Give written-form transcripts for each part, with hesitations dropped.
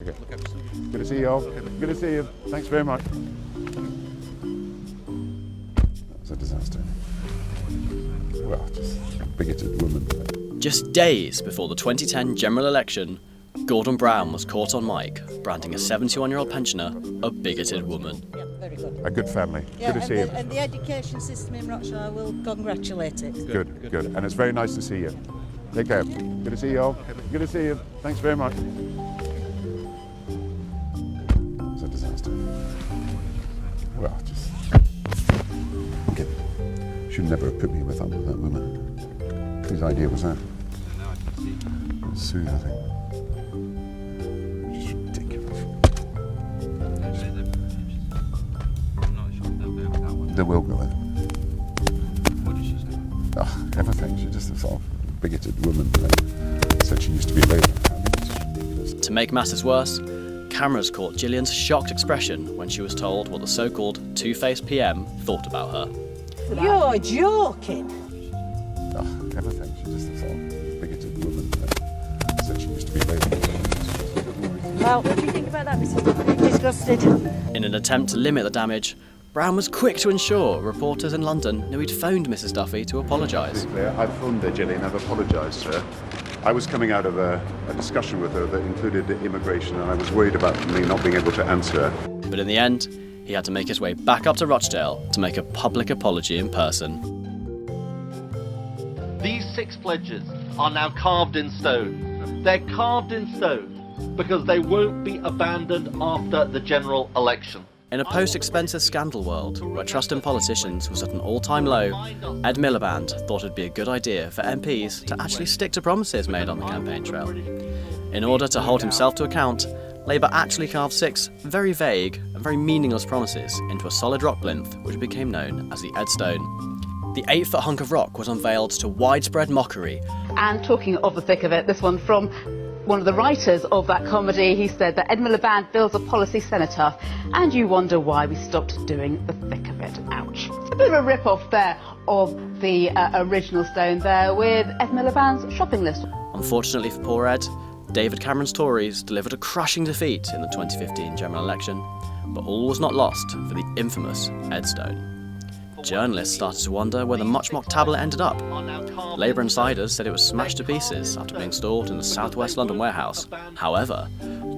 Okay. Good to see you all. Good to see you. Thanks very much. That was a disaster. Well, just a bigoted woman. Just days before the 2010 general election, Gordon Brown was caught on mic branding a 71-year-old pensioner a bigoted woman. Yeah, very good. A good family. Yeah, Good to see you. And the education system in Rochdale, I will congratulate it. Good. And it's very nice to see you. Take care. Good to see you all. Good to see you. Thanks very much. It's a disaster. Well, just... Okay. Should never have put me with that woman. Whose idea was that? It was Sue, I think. Just ridiculous. They will go in. What did she say? Oh, everything. She's just a sort of bigoted woman. Said she used to be Labour. I mean, it's just ridiculous. To make matters worse, cameras caught Gillian's shocked expression when she was told what the so-called two-faced PM thought about her. You're joking. Oh, everything. She's just a sort of bigoted woman. Said she used to be Labour. Well, what do you think about that, Mrs. Duffy? Disgusted. In an attempt to limit the damage, Brown was quick to ensure reporters in London knew he'd phoned Mrs. Duffy to apologise. I've phoned her, Gillian. I've apologised to her. I was coming out of a discussion with her that included immigration, and I was worried about me not being able to answer her. But in the end, he had to make his way back up to Rochdale to make a public apology in person. These 6 pledges are now carved in stone. They're carved in stone because they won't be abandoned after the general election. In a post-expensive scandal world, where trust in politicians was at an all-time low, Ed Miliband thought it'd be a good idea for MPs to actually stick to promises made on the campaign trail. In order to hold himself to account, Labour actually carved 6 very vague and very meaningless promises into a solid rock plinth which became known as the EdStone. The 8-foot hunk of rock was unveiled to widespread mockery. And talking of the thick of it, this one from one of the writers of that comedy, he said that Ed Miliband feels a policy cenotaph, and you wonder why we stopped doing the thick of it. Ouch. A bit of a rip-off there of the original Stone there with Ed Miliband's shopping list. Unfortunately for poor Ed, David Cameron's Tories delivered a crushing defeat in the 2015 general election, but all was not lost for the infamous EdStone. Journalists started to wonder where the much-mocked tablet ended up. Labour insiders said it was smashed to pieces after being stored in the southwest London warehouse. However,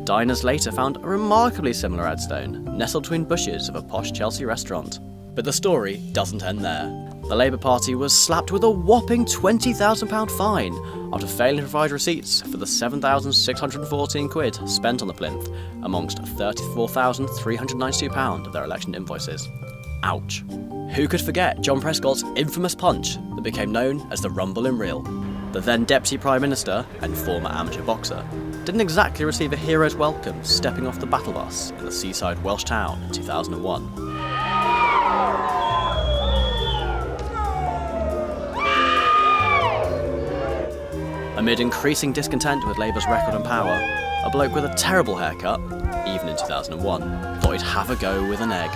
diners later found a remarkably similar EdStone nestled between bushes of a posh Chelsea restaurant. But the story doesn't end there. The Labour Party was slapped with a whopping £20,000 fine after failing to provide receipts for the £7,614 spent on the plinth amongst £34,392 of their election invoices. Ouch. Who could forget John Prescott's infamous punch that became known as the Rumble in Real? The then Deputy Prime Minister and former amateur boxer didn't exactly receive a hero's welcome stepping off the battle bus in the seaside Welsh town in 2001. Amid increasing discontent with Labour's record and power, a bloke with a terrible haircut, even in 2001, thought he'd have a go with an egg.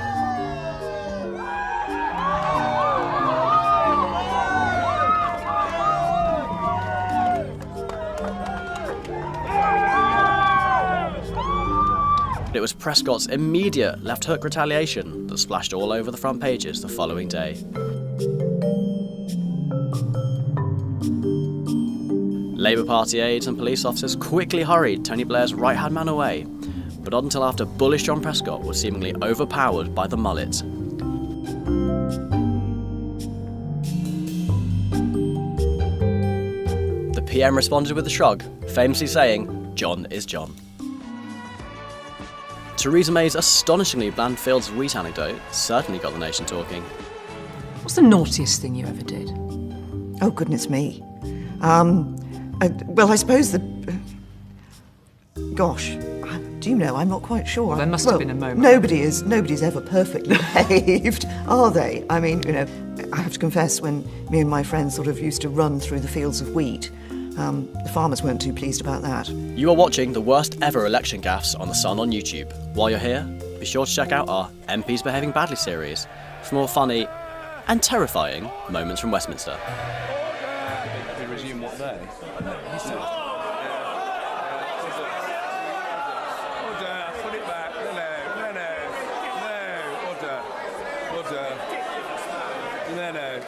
It was Prescott's immediate left-hook retaliation that splashed all over the front pages the following day. Labour Party aides and police officers quickly hurried Tony Blair's right-hand man away, but not until after bullish John Prescott was seemingly overpowered by the mullet. The PM responded with a shrug, famously saying, "John is John." Theresa May's astonishingly bland fields of wheat anecdote certainly got the nation talking. What's the naughtiest thing you ever did? Oh, goodness me. Well, I suppose gosh, do you know, I'm not quite sure. Well, there must have been a moment. Nobody's ever perfectly behaved, are they? I mean, I have to confess, when me and my friends sort of used to run through the fields of wheat, the farmers weren't too pleased about that. You are watching the worst ever election gaffes on The Sun on YouTube. While you're here, be sure to check out our MPs Behaving Badly series for more funny and terrifying moments from Westminster. We resume what day? No.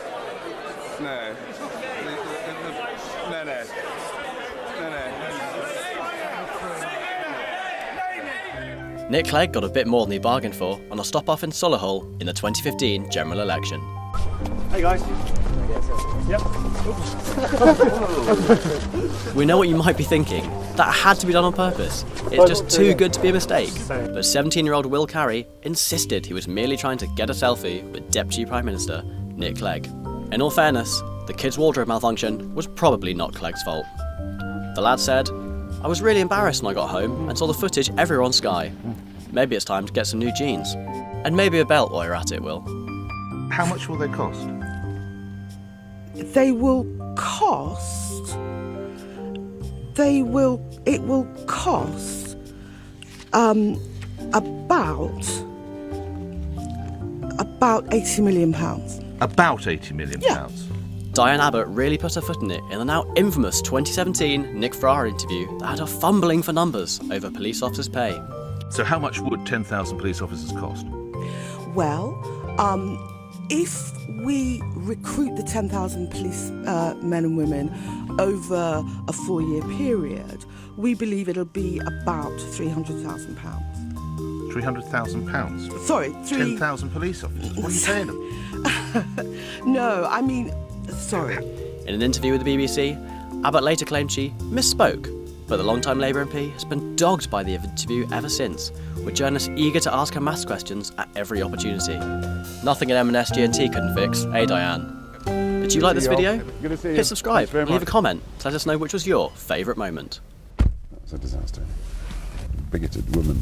Nick Clegg got a bit more than he bargained for on a stop-off in Solihull in the 2015 general election. Hey guys. Yep. We know what you might be thinking. That had to be done on purpose. It's just too good to be a mistake. But 17-year-old Will Carey insisted he was merely trying to get a selfie with Deputy Prime Minister Nick Clegg. In all fairness, the kid's wardrobe malfunction was probably not Clegg's fault. The lad said, "I was really embarrassed when I got home and saw the footage everywhere on Sky. Maybe it's time to get some new jeans. And maybe a belt while you're at it, Will." How much will they cost? It will cost about £80 million. About £80 million? Yeah. Diane Abbott really put her foot in it in the now infamous 2017 Nick Ferrara interview that had her fumbling for numbers over police officers' pay. So how much would 10,000 police officers cost? Well, if we recruit the 10,000 police men and women over a 4-year period, we believe it'll be about £300,000. £300,000? Sorry, 10,000 police officers? What are you paying them? No, I mean, sorry. In an interview with the BBC, Abbott later claimed she misspoke, but the long-time Labour MP has been dogged by the interview ever since, with journalists eager to ask her maths questions at every opportunity. Nothing an M&S G&T couldn't fix, Diane? Did you like this video? Hit subscribe, leave a comment, let us know which was your favourite moment. That was a disaster. Bigoted woman.